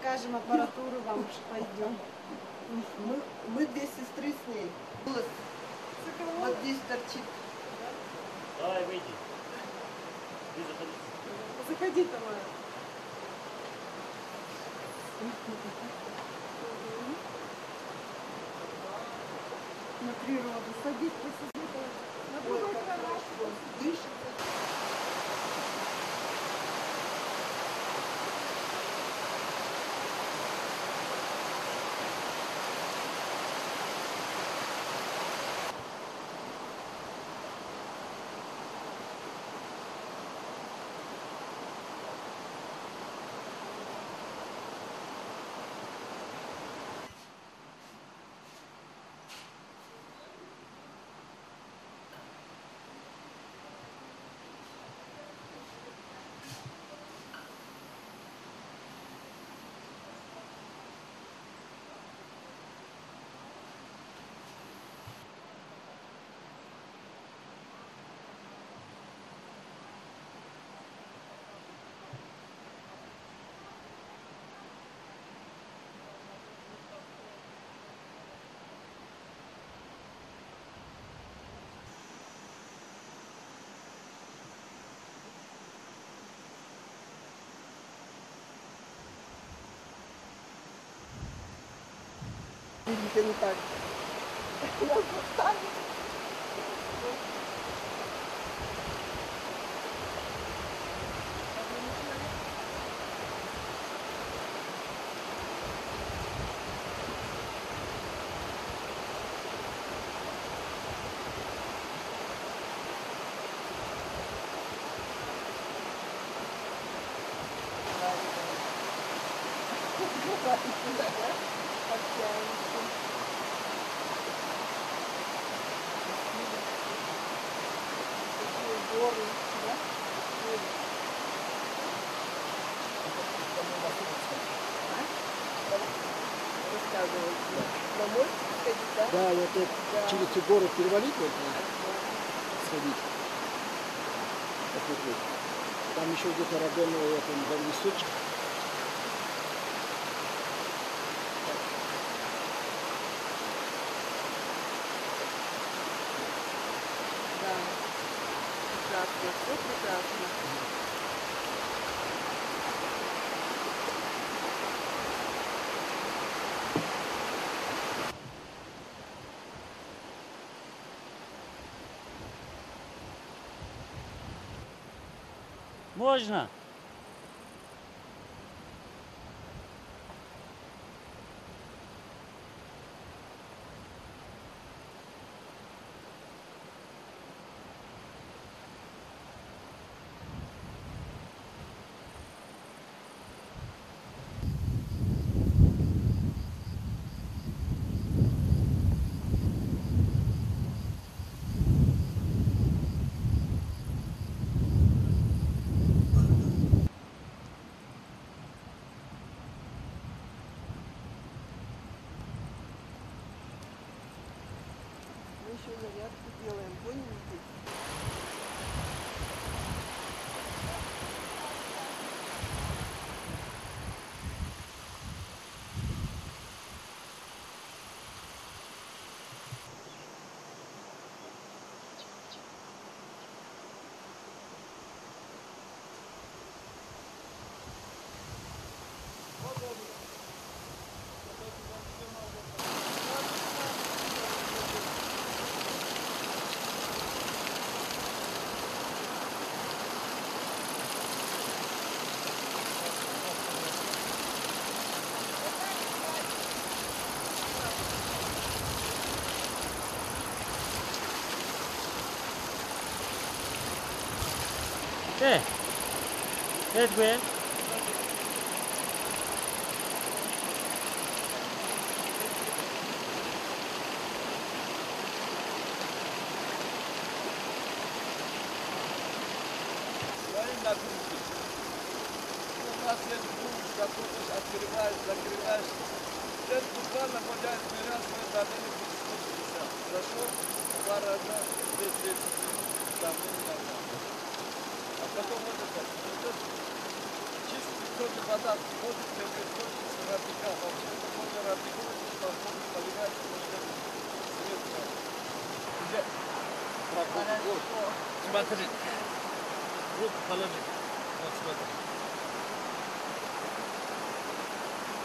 закажем аппаратуру, вам пойдем. Мы две сестры с ней. Голос вот здесь торчит. Давай, выйди. Ты заходи. Заходи, Тамара. На природу. Садись, посиди. На другой кровати. Дышит. Видите, не так. Я встану. Да, вот это, через эту гору перевалить можно сходить. Посмотреть. Там еще где-то районный листочек. Да. Прекрасно, все прекрасно. Можно? Мы еще зарядку делаем, поняли? Evet be. У нас есть пункт, который открываешь, закрываешь. Здесь буквально подать раз мы давили 150. Зашел, 2 раза, здесь 10 минут, давление нормально. А потом вот это, чистый вода, входит, как радикал. Вообще это можно радикулить, возможно, поливать, можно свет. Где? Вот. Смотри. Вот положи. Вот смотри.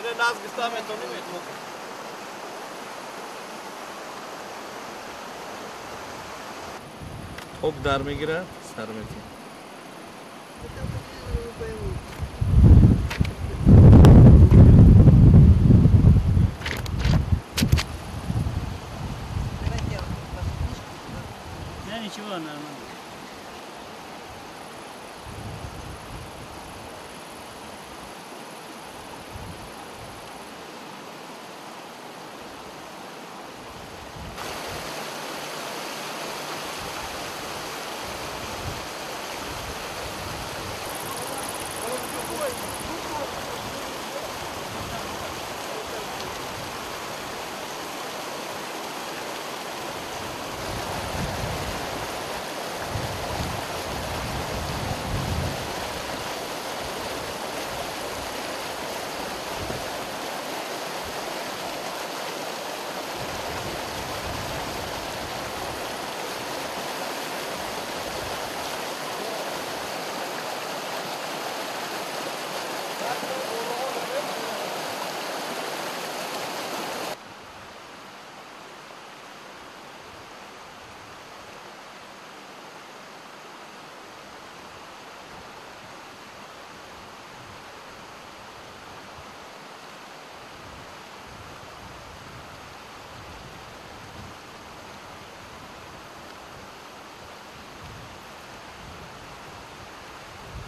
Или нас гостами то не видно. Топ дар мегирад, сар метавонад. Это по телевизору поймут. Давайте я вашу книжку сюда. Да ничего, нормально.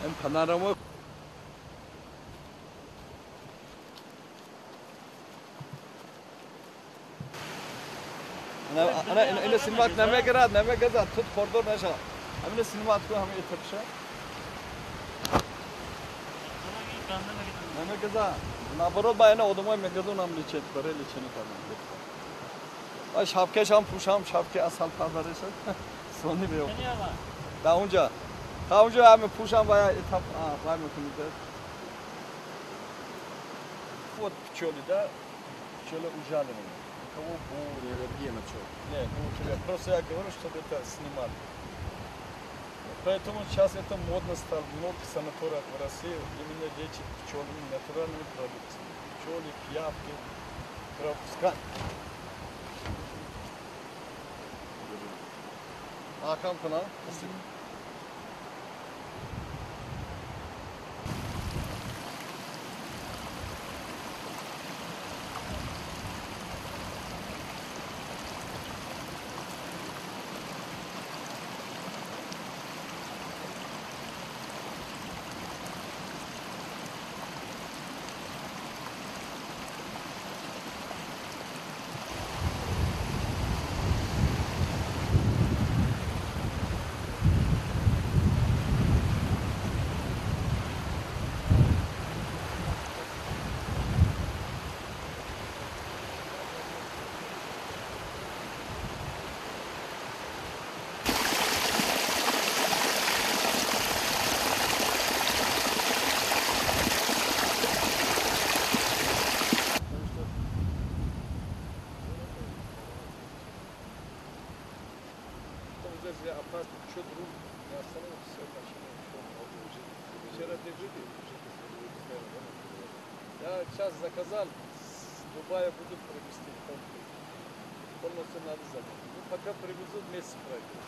Hem panorama ana sinmat neme gerad neme gaza tut kordor neşa. Amine sinmat ko hame etapşa. Neme gaza. Na barod bayana odamay megazon amle chet bareli cheni kadam. Ay şapke şam puşam şapke asal pazarısı. Soni be yok. Daha önce hame puşam baya etap var mı kunide? Вот пчелы, да? Пчелы ужаленные. Кого будет? Аллергия на пчел. Нет, ну просто я говорю, чтобы это снимали. Поэтому сейчас это модно стало. Много санаториев в России именно лечат пчелами натуральными продуктами. Пчелы, пиявки, пропуска. Hakan Pınar. Я опасно, что друг, я остановился, все машины, вчера держите. Я сейчас заказал, с Дубая будут привезти полностью надо забыть. Ну, пока привезут, месяц пройдет.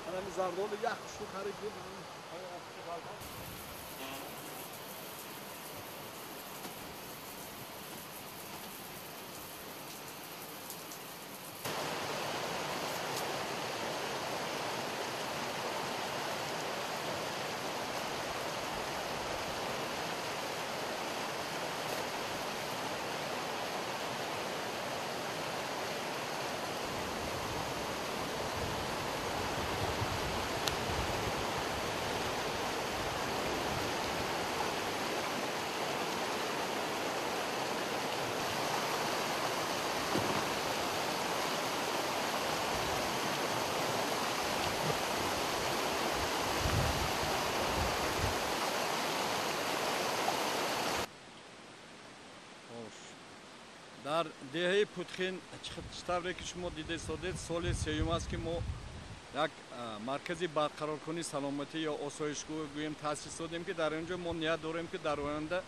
Ana mizardolu yak şu karı gibi. дар деҳаи Путхин читавре ки шумо дида истодед соли сеюм аст ки мо як маркази барқароркунии саломатӣ ё осоишгоҳ гӯем таъсис додем ки дар онҷо мо ният дорем ки дар оянда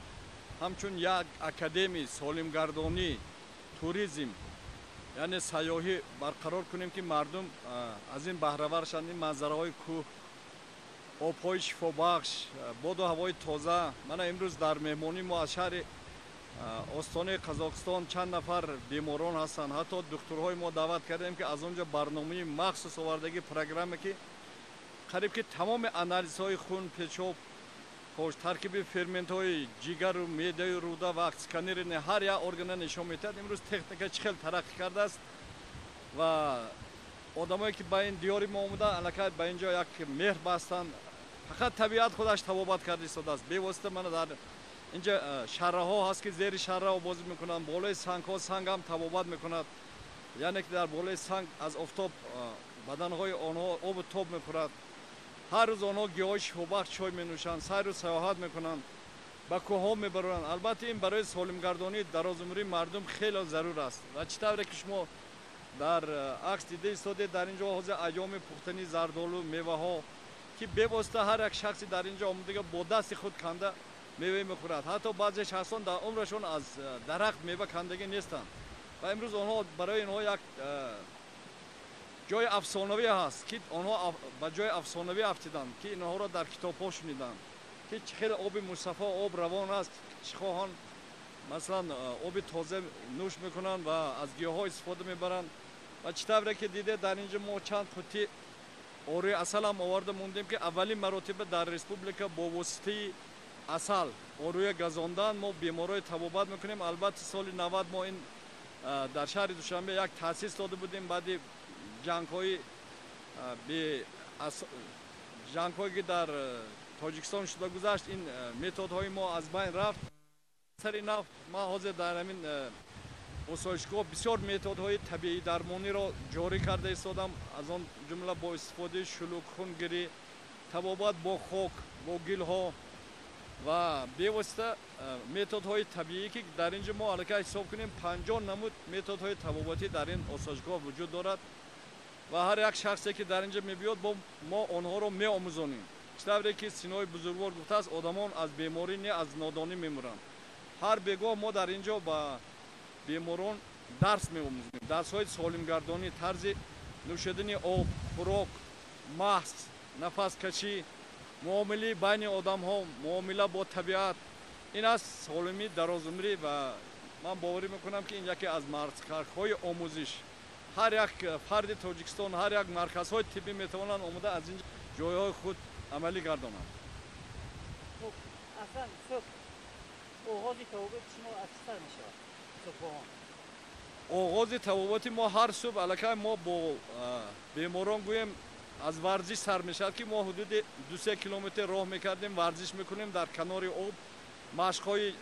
ҳамчун як академияи солимгардонӣ туризм яъне сайёҳӣ барқарор кунем ки мардум аз ин баҳравар шаванд. Ин манзараҳои кӯҳ, обҳои шифобахш, боду ҳавои тоза. Мана имрӯз дар меҳмонӣ мо аз шаҳри остонаи Қазоқистон чанд нафар беморон ҳастанд. Ҳатто духтурҳои мо даъват кардем ки аз он ҷо барномаи махсус овардаги программа ки қариб ки тамоми анализҳои хун, пешоб, хош таркиби ферментҳои ҷигару меъдаю рӯда ва сканери ҳар як органа нишон медиҳад. Имрӯз техника чӣ хел тараққӣ кардааст ва одамое ки ба ин диёри мо омуданд аллакай ба ин ҷо як меҳр бастанд. Фақат табиат худаш табобат карда истодааст. Бевосита мана дар инҷа шарраҳо ҳаст ки зери шарра обозӣ мекунанд, болои сангҳо санг ҳам табобат мекунад. Яъне ки дар болои санг аз офтоб баданҳои онҳо обу тоб мехӯрад. ҳар рӯз онҳо гиёҳои шифобахш чой менӯшанд, сайру саёҳат мекунанд, ба кӯҳҳо мебаранд. Албатта ин барои солимгардонии дарозумрии мардум хеле зарур аст. Ва чӣ тавре ки шумо дар акс дида истодед, дар ин ҷо ҳозир айёми пухтани зардолу меваҳо ки бевосита ҳар як шахси дар ин ҷо омадага бо дасти худ канда меваи мехӯрад. Ҳатто баъзе шахсон дар умрашон аз дарахт мева кандагӣ нестанд. Ва имрӯз онҳо барои инҳо як ҷои афсонавӣ ҳаст ки онҳо ба ҷои афсонавӣ афтиданд ки инҳоро дар китобҳо шуниданд ки чӣ хел оби мусаффо, об равон аст, чӣ хоҳанд масалан оби тоза нӯш мекунанд ва аз гиёҳҳо истифода мебаранд. ва чӣ тавре ки дидед дар ин ҷо мо чанд қуттӣ орӯи асалам оварда мондем ки аввалин маротиба дар республика бо воситаи асал орӯя газондан мо беморҳои табобат мекунем. Албатта соли 90 мо ин дар шаҳри Душанбе як таъсис дода будем баъди ҷангҳои ки дар Тоҷикистон шуда гузашт. Ин методҳои мо аз байн рафт. Сари нав ман ҳозир дар ҳамин осоишгоҳ бисёр методҳои табиӣ дармониро ҷорӣ карда истодам. Аз он ҷумла бо истифодаи шулук, хунгирӣ, табобат бо хок, бо гилҳо ва бевосита методҳои табиӣ ки дар ин ҷо мо аллакай ҳисоб кунем 50 намуд методҳои табобатӣ дар ин осоишгоҳ вуҷуд дорад ва ҳар як шахсе ки дар ин ҷо мебиёд мо онҳоро меомӯзонем. Чӣ тавре ки Синои бузургвор гуфтааст, одамон аз беморӣ не аз нодонӣ мемуранд. ҳар бегоҳ мо дар ин ҷо ба беморон дарс меомӯзем. Дарсҳои солимгардонӣ, тарзи нӯшидани об, хӯрок, маҳз, нафаскашӣ, муомилаи байни одамҳо, муомила бо табиат. Ин аст солимии дарозумрӣ ва ман боварӣ мекунам ки ин яке аз марказҳои омӯзиш. ҳар як фарди Тоҷикистон, ҳар як марказҳои тиббӣ метавонанд омада аз ин ҷойҳои худ амалӣ гардонанд. اصلا صبح آغاز توبه شما از چی سر میشه؟ صبحان оғози табобати мо ҳар субҳ аллакай мо бо беморон гӯем аз варзиш сар мешавад ки мо ҳудуди 2-3 километр роҳ мекардем, варзиш мекунем дар канори об, машқҳои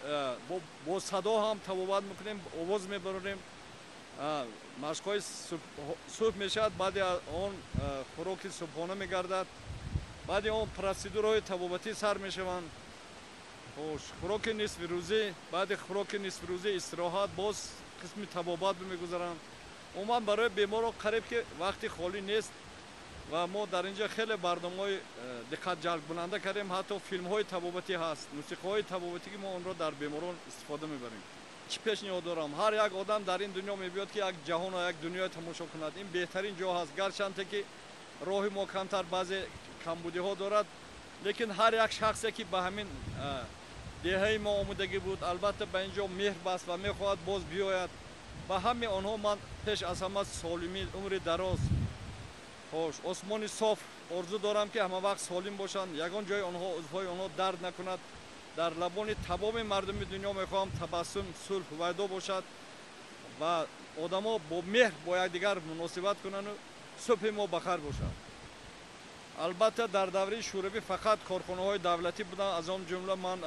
бо садо ҳам табобат мекунем, овоз мебаронем, машқҳои субҳ мешавад, баъди он хӯроки субҳона мегардад, баъди он процедураҳои табобатӣ сар мешаванд. хӯроки нисфи рӯзӣ, баъди хӯроки нисфи рӯзӣ истироҳат, боз қисми табобат мегузаранд. умуман барои беморро қариб ки вақти холӣ нест ва мо дар ин ҷо хеле барномаҳои диққатҷалбкунанда кардем. ҳатто филмҳои табобатӣ ҳаст, мусиқаҳои табобатӣ ки мо онро дар беморон истифода мебарем. чӣ пешниҳод дорам? ҳар як одам дар ин дунё мебиёд ки як ҷаҳон ва як дунёе тамошо кунад. ин беҳтарин ҷо ҳаст, гарчанде ки роҳи мо камтар баъзе камбудиҳо дорад, лекин ҳар як шахсе ки ба ҳамин деҳаи мо омудагӣ буд, албатта ба ин ҷо меҳр баст ва мехоҳад боз биёяд. ба ҳамаи онҳо ман пеш аз ҳама солимӣ, умри дароз, хош осмони соф орзу дорам ки ҳамавақт солим бошанд, ягон ҷои онҳо узвҳои онҳо дард накунад. дар лабони тамоми мардуми дунё мехоҳам табассум, сулҳ, ҳувайдо бошад ва одамҳо бо меҳр бо якдигар муносибат кунанду субҳи мо бахайр бошад. албатта дар давраи шӯравӣ фақат корхонаҳои давлатӣ буданд. аз он ҷумла ман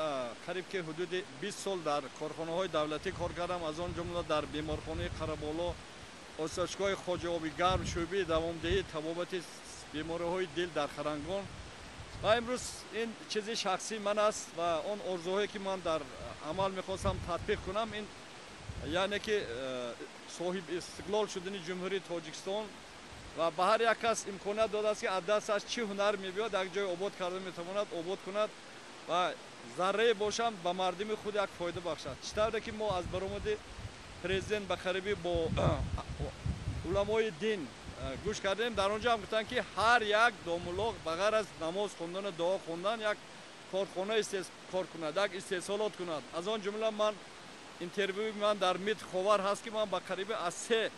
қариб ки ҳудуди 20 сол дар корхонаҳои давлатӣ кор кардам. аз он ҷумла дар беморхонаи Қараболо, осоишгоҳи Хоҷаоби Гарм, шӯъбаи давомдеҳии табобати бемориҳои дил дар Харангон. ва имрӯз ин чизи шахсии ман аст ва он орзуҳое ки ман дар амал мехостам татбиқ кунам, ин یعنی که صاحب استقلال شدن جمهوری تاجیکستان و به هر یک کس امکانات داده است که از دستش چی هنر میبیاد یک جای آباد کرده میتواند آباد کند و ذره باشم به مردم خود یک فایده بخشد. چطور که ما از برآمد پرزیدنت به قریبی با علمای دین گوش کردیم، در اونجا هم گفتن که هر یک دامولوگ بغیر از نماز خواندن دعا خواندن یک کارخانه کار کند، یک استحصالات کند. از آن جمله من اینترویو من در میت خبر هست که من به قریب از 3